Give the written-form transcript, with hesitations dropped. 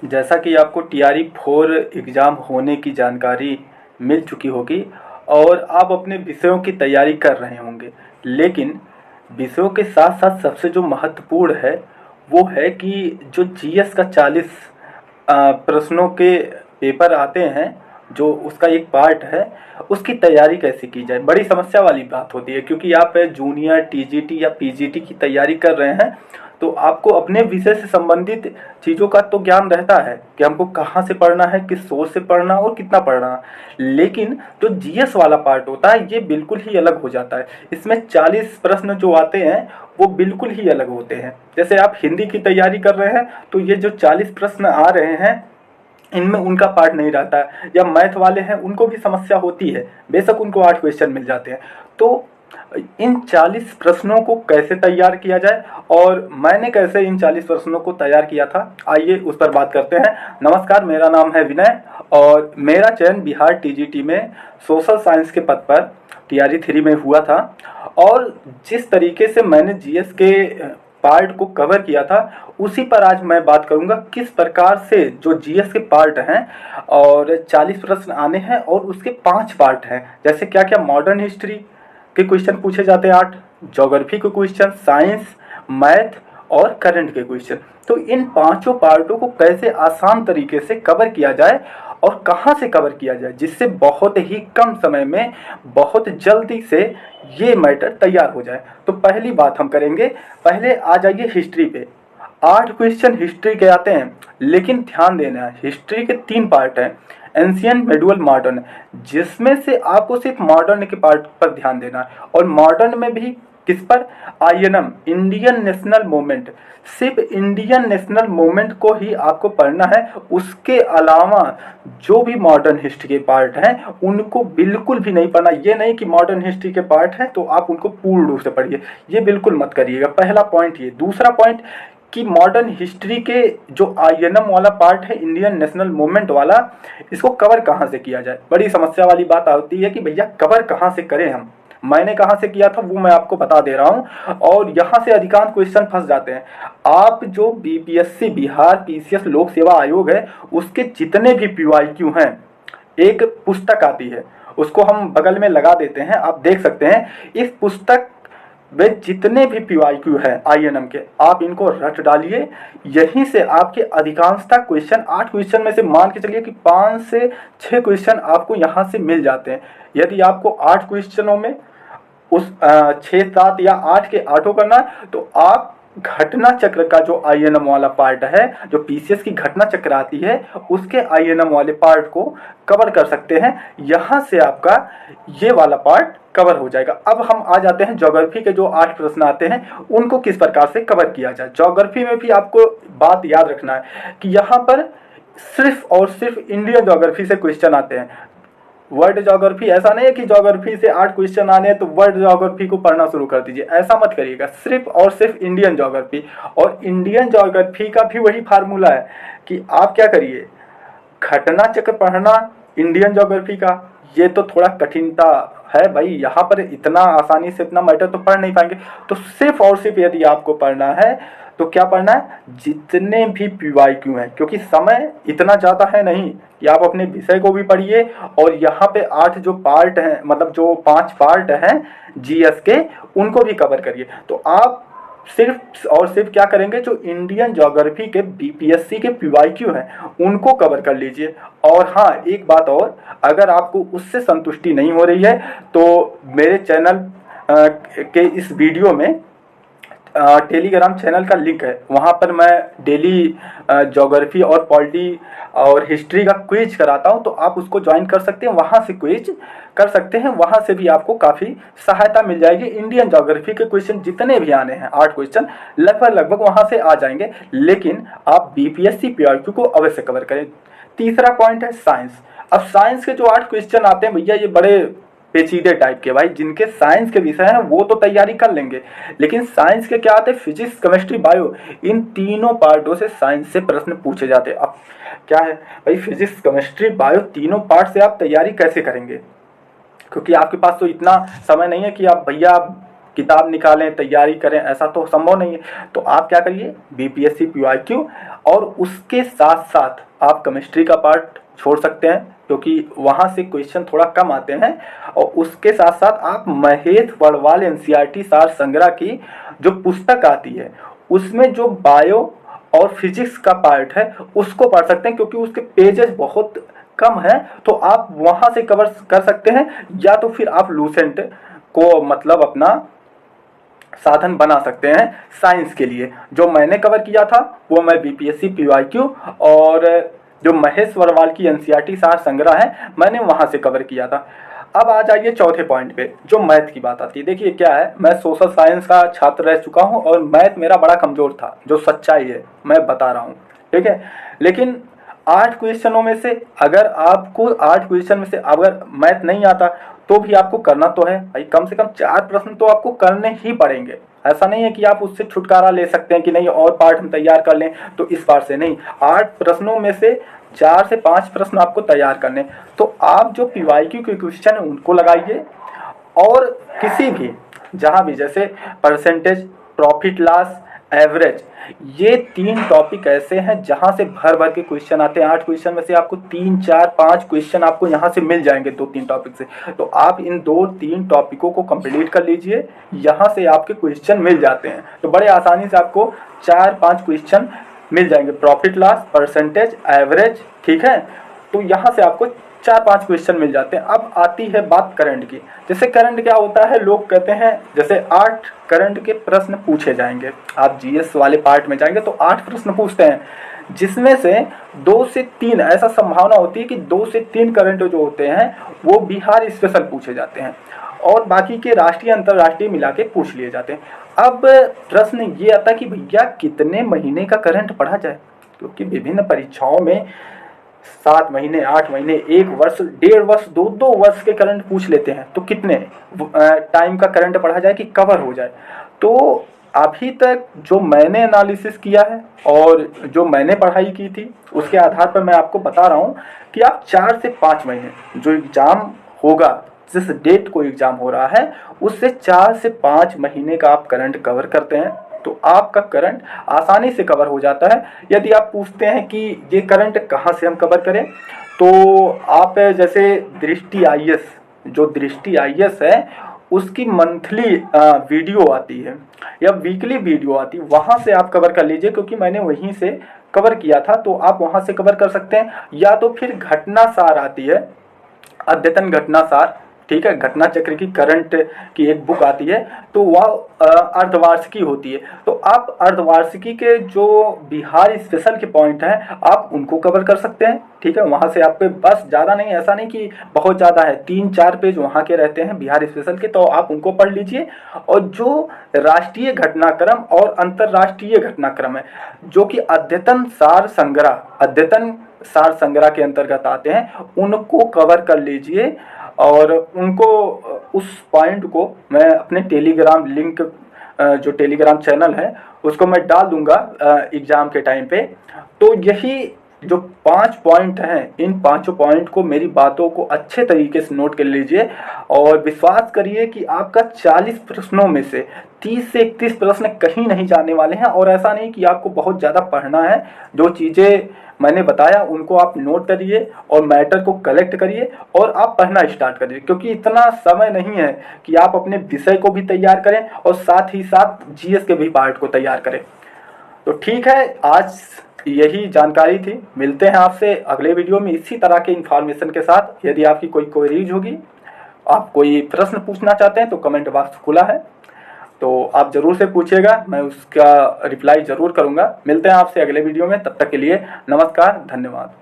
जैसा कि आपको टीआरई 4 एग्ज़ाम होने की जानकारी मिल चुकी होगी और आप अपने विषयों की तैयारी कर रहे होंगे, लेकिन विषयों के साथ साथ सबसे जो महत्वपूर्ण है वो है कि जो जीएस का 40 प्रश्नों के पेपर आते हैं, जो उसका एक पार्ट है, उसकी तैयारी कैसे की जाए। बड़ी समस्या वाली बात होती है, क्योंकि आप जूनियर टीजीटी या पीजीटी की तैयारी कर रहे हैं तो आपको अपने विषय से संबंधित चीज़ों का तो ज्ञान रहता है कि हमको कहाँ से पढ़ना है, किस सोर्स से पढ़ना और कितना पढ़ना है। लेकिन जो जीएस वाला पार्ट होता है ये बिल्कुल ही अलग हो जाता है। इसमें 40 प्रश्न जो आते हैं वो बिल्कुल ही अलग होते हैं। जैसे आप हिंदी की तैयारी कर रहे हैं तो ये जो 40 प्रश्न आ रहे हैं इनमें उनका पार्ट नहीं रहता है। या मैथ वाले हैं उनको भी समस्या होती है, बेशक उनको 8 क्वेश्चन मिल जाते हैं। तो इन 40 प्रश्नों को कैसे तैयार किया जाए और मैंने कैसे इन 40 प्रश्नों को तैयार किया था, आइए उस पर बात करते हैं। नमस्कार, मेरा नाम है विनय और मेरा चयन बिहार टीजीटी में सोशल साइंस के पद पर टीआरई 3 में हुआ था। और जिस तरीके से मैंने जीएस के पार्ट को कवर किया था उसी पर आज मैं बात करूंगा, किस प्रकार से जो जीएस के पार्ट हैं और 40 प्रश्न आने हैं और उसके 5 पार्ट हैं। जैसे क्या क्या मॉडर्न हिस्ट्री के क्वेश्चन पूछे जाते हैं 8, ज्योग्राफी के क्वेश्चन, साइंस, मैथ और करंट के क्वेश्चन। तो इन पांचों पार्टों को कैसे आसान तरीके से कवर किया जाए और कहाँ से कवर किया जाए जिससे बहुत ही कम समय में बहुत जल्दी से ये मैटर तैयार हो जाए। तो पहली बात हम करेंगे, पहले आ जाइए हिस्ट्री पे। 8 क्वेश्चन हिस्ट्री के आते हैं, लेकिन ध्यान देना है हिस्ट्री के 3 पार्ट हैं, एंशियंट, मिडुअल, मॉडर्न, जिसमें से आपको सिर्फ मॉडर्न के पार्ट पर ध्यान देना है। और मॉडर्न में भी किस पर, आईएनएम, इंडियन नेशनल मूवमेंट, सिर्फ इंडियन नेशनल मूवमेंट को ही आपको पढ़ना है। उसके अलावा जो भी मॉडर्न हिस्ट्री के पार्ट हैं उनको बिल्कुल भी नहीं पढ़ना। ये नहीं कि मॉडर्न हिस्ट्री के पार्ट हैं तो आप उनको पूर्ण रूप से पढ़िए, ये बिल्कुल मत करिएगा। पहला पॉइंट ये। दूसरा पॉइंट कि मॉडर्न हिस्ट्री के जो आईएनएम वाला पार्ट है, इंडियन नेशनल मूवमेंट वाला, इसको कवर कहाँ से किया जाए। बड़ी समस्या वाली बात आती है कि भैया कवर कहाँ से करें हम। मैंने कहाँ से किया था वो मैं आपको बता दे रहा हूँ और यहाँ से अधिकांश क्वेश्चन फंस जाते हैं। आप जो बीपीएससी बिहार पीसीएस लोक सेवा आयोग है उसके जितने भी पीवाईक्यू हैं, एक पुस्तक आती है उसको हम बगल में लगा देते हैं, आप देख सकते हैं। इस पुस्तक वे जितने भी पीवाईक्यू है आईएनएम के, आप इनको रट डालिए। यहीं से आपके अधिकांशतः क्वेश्चन, 8 क्वेश्चन में से मान के चलिए कि 5 से 6 क्वेश्चन आपको यहाँ से मिल जाते हैं। यदि आपको 8 क्वेश्चनों में उस 6, 7 या 8 के आठों करना है तो आप घटना चक्र का जो आईएनएम वाला पार्ट है, जो पीसीएस की घटना चक्र आती है, उसके आईएनएम वाले पार्ट को कवर कर सकते हैं। यहाँ से आपका ये वाला पार्ट कवर हो जाएगा। अब हम आ जाते हैं ज्योग्राफी के जो 8 प्रश्न आते हैं उनको किस प्रकार से कवर किया जाए। ज्योग्राफी में भी आपको बात याद रखना है कि यहाँ पर सिर्फ और सिर्फ इंडियन ज्योग्राफी से क्वेश्चन आते हैं। वर्ल्ड ज्योग्राफी ऐसा नहीं है कि ज्योग्राफी से 8 क्वेश्चन आने हैं तो वर्ल्ड ज्योग्राफी को पढ़ना शुरू कर दीजिए, ऐसा मत करिएगा। सिर्फ और सिर्फ इंडियन ज्योग्राफी, और इंडियन ज्योग्राफी का भी वही फार्मूला है कि आप क्या करिए, घटना चक्र पढ़ना इंडियन ज्योग्राफी का। ये तो थोड़ा कठिनता है भाई, यहाँ पर इतना आसानी से इतना मैटर तो पढ़ नहीं पाएंगे। तो सिर्फ और सिर्फ यदि आपको पढ़ना है तो क्या पढ़ना है, जितने भी पीवाईक्यू हैं, क्योंकि समय इतना ज़्यादा है नहीं कि आप अपने विषय को भी पढ़िए और यहाँ पे 8 जो पार्ट हैं, मतलब जो 5 पार्ट हैं जीएस के, उनको भी कवर करिए। तो आप सिर्फ और सिर्फ क्या करेंगे, जो इंडियन ज्योग्राफी के बीपीएससी के पीवाईक्यू हैं उनको कवर कर लीजिए। और हाँ, एक बात और, अगर आपको उससे संतुष्टि नहीं हो रही है तो मेरे चैनल के इस वीडियो में टेलीग्राम चैनल का लिंक है, वहाँ पर मैं डेली ज्योग्राफी और पॉलिटी और हिस्ट्री का क्विज कराता हूँ, तो आप उसको ज्वाइन कर सकते हैं, वहाँ से क्विज कर सकते हैं। वहाँ से भी आपको काफ़ी सहायता मिल जाएगी। इंडियन ज्योग्राफी के क्वेश्चन जितने भी आने हैं 8 क्वेश्चन लगभग वहाँ से आ जाएंगे, लेकिन आप बीपीएससी पीआईक्यू को अवश्य कवर करें। तीसरा पॉइंट है साइंस। अब साइंस के जो 8 क्वेश्चन आते हैं भैया, ये बड़े पेचीदे टाइप के, भाई जिनके साइंस के विषय हैं वो तो तैयारी कर लेंगे, लेकिन साइंस के क्या आते हैं, फिजिक्स, केमिस्ट्री, बायो, इन तीनों पार्टों से साइंस से प्रश्न पूछे जाते हैं। अब क्या है भाई, फिजिक्स, केमिस्ट्री, बायो तीनों पार्ट से आप तैयारी कैसे करेंगे, क्योंकि आपके पास तो इतना समय नहीं है कि आप भैया किताब निकालें, तैयारी करें, ऐसा तो संभव नहीं है। तो आप क्या करिए, बीपीएससी पीवाईक्यू और उसके साथ साथ आप केमिस्ट्री का पार्ट छोड़ सकते हैं क्योंकि वहाँ से क्वेश्चन थोड़ा कम आते हैं, और उसके साथ साथ आप महेश वर्णवाल एनसीईआरटी सार संग्रह की जो पुस्तक आती है उसमें जो बायो और फिजिक्स का पार्ट है उसको पढ़ सकते हैं क्योंकि उसके पेजेस बहुत कम है, तो आप वहाँ से कवर कर सकते हैं। या तो फिर आप लूसेंट को मतलब अपना साधन बना सकते हैं साइंस के लिए। जो मैंने कवर किया था वो मैं बीपीएससी पीवाईक्यू और जो महेश वर्णवाल की एनसीईआरटी सार संग्रह है मैंने वहाँ से कवर किया था। अब आ जाइए चौथे पॉइंट पे, जो मैथ की बात आती है। देखिए क्या है, मैं सोशल साइंस का छात्र रह चुका हूँ और मैथ मेरा बड़ा कमज़ोर था, जो सच्चाई है मैं बता रहा हूँ, ठीक है। लेकिन 8 क्वेश्चनों में से अगर आपको 8 क्वेश्चन में से अगर मैथ नहीं आता तो भी आपको करना तो है भाई, कम से कम 4 प्रश्न तो आपको करने ही पड़ेंगे। ऐसा नहीं है कि आप उससे छुटकारा ले सकते हैं कि नहीं और पार्ट हम तैयार कर लें तो इस बार से नहीं, 8 प्रश्नों में से 4 से 5 प्रश्न आपको तैयार करने। तो आप जो पीवाईक्यू के क्वेश्चन है उनको लगाइए, और किसी भी जहाँ भी जैसे परसेंटेज, प्रॉफिट लॉस, एवरेज, ये 3 टॉपिक ऐसे हैं जहाँ से भर भर के क्वेश्चन आते हैं। 8 क्वेश्चन में से आपको 3, 4, 5 क्वेश्चन आपको यहाँ से मिल जाएंगे 2-3 टॉपिक से। तो आप इन 2-3 टॉपिकों को कंप्लीट कर लीजिए, यहाँ से आपके क्वेश्चन मिल जाते हैं। तो बड़े आसानी से आपको 4-5 क्वेश्चन मिल जाएंगे, प्रॉफिट लॉस, परसेंटेज, एवरेज, ठीक है। तो यहाँ से आपको 4-5 क्वेश्चन मिल जाते हैं। अब आती है बात करंट की। जैसे करंट क्या होता है, लोग कहते हैं जैसे 8 करंट के प्रश्न पूछे जाएंगे, आप जीएस वाले पार्ट में जाएंगे तो 8 प्रश्न पूछते हैं, जिसमें से 2 से 3 ऐसा संभावना होती है कि 2 से 3 करंट जो होते हैं वो बिहार स्पेशल पूछे जाते हैं और बाकी के राष्ट्रीय अंतर्राष्ट्रीय मिला के पूछ लिए जाते हैं। अब प्रश्न ये आता है कि भैया कितने महीने का करंट पढ़ा जाए, क्योंकि विभिन्न परीक्षाओं में 7 महीने, 8 महीने, 1 वर्ष, 1.5 वर्ष, 2-2 वर्ष के करंट पूछ लेते हैं। तो कितने टाइम का करंट पढ़ा जाए कि कवर हो जाए। तो अभी तक जो मैंने एनालिसिस किया है और जो मैंने पढ़ाई की थी उसके आधार पर मैं आपको बता रहा हूँ कि आप 4 से 5 महीने जो एग्ज़ाम होगा, जिस डेट को एग्ज़ाम हो रहा है उससे 4 से 5 महीने का आप करंट कवर करते हैं तो आपका करंट आसानी से कवर हो जाता है। यदि आप पूछते हैं कि ये करंट कहाँ से हम कवर करें, तो आप जैसे दृष्टि आईएएस, जो दृष्टि आईएएस है उसकी मंथली वीडियो आती है या वीकली वीडियो आती है, वहाँ से आप कवर कर लीजिए, क्योंकि मैंने वहीं से कवर किया था तो आप वहाँ से कवर कर सकते हैं। या तो फिर घटना सार आती है, अद्यतन घटना सार, ठीक है, घटना चक्र की करंट की एक बुक आती है, तो वह अर्धवार्षिकी होती है। तो आप अर्धवार्षिकी के जो बिहार स्पेशल के पॉइंट हैं आप उनको कवर कर सकते हैं, ठीक है। वहाँ से आपके बस ज़्यादा नहीं, ऐसा नहीं कि बहुत ज़्यादा है, 3-4 पेज वहाँ के रहते हैं बिहार स्पेशल के, तो आप उनको पढ़ लीजिए। और जो राष्ट्रीय घटनाक्रम और अंतर्राष्ट्रीय घटनाक्रम है जो कि अद्यतन सार संग्रह के अंतर्गत आते हैं उनको कवर कर लीजिए। और उनको उस पॉइंट को मैं अपने टेलीग्राम लिंक, जो टेलीग्राम चैनल है उसको मैं डाल दूंगा एग्ज़ाम के टाइम पे। तो यही जो 5 पॉइंट हैं, इन 5 पॉइंट को, मेरी बातों को अच्छे तरीके से नोट कर लीजिए और विश्वास करिए कि आपका 40 प्रश्नों में से 30 से 31 प्रश्न कहीं नहीं जाने वाले हैं। और ऐसा नहीं कि आपको बहुत ज़्यादा पढ़ना है, जो चीज़ें मैंने बताया उनको आप नोट करिए और मैटर को कलेक्ट करिए और आप पढ़ना स्टार्ट करिए, क्योंकि इतना समय नहीं है कि आप अपने विषय को भी तैयार करें और साथ ही साथ जीएस के भी पार्ट को तैयार करें। तो ठीक है, आज यही जानकारी थी। मिलते हैं आपसे अगले वीडियो में इसी तरह के इन्फॉर्मेशन के साथ। यदि आपकी कोई क्वेरीज होगी, आप कोई प्रश्न पूछना चाहते हैं तो कमेंट बॉक्स खुला है, तो आप ज़रूर से पूछिएगा, मैं उसका रिप्लाई ज़रूर करूँगा। मिलते हैं आपसे अगले वीडियो में, तब तक के लिए नमस्कार, धन्यवाद।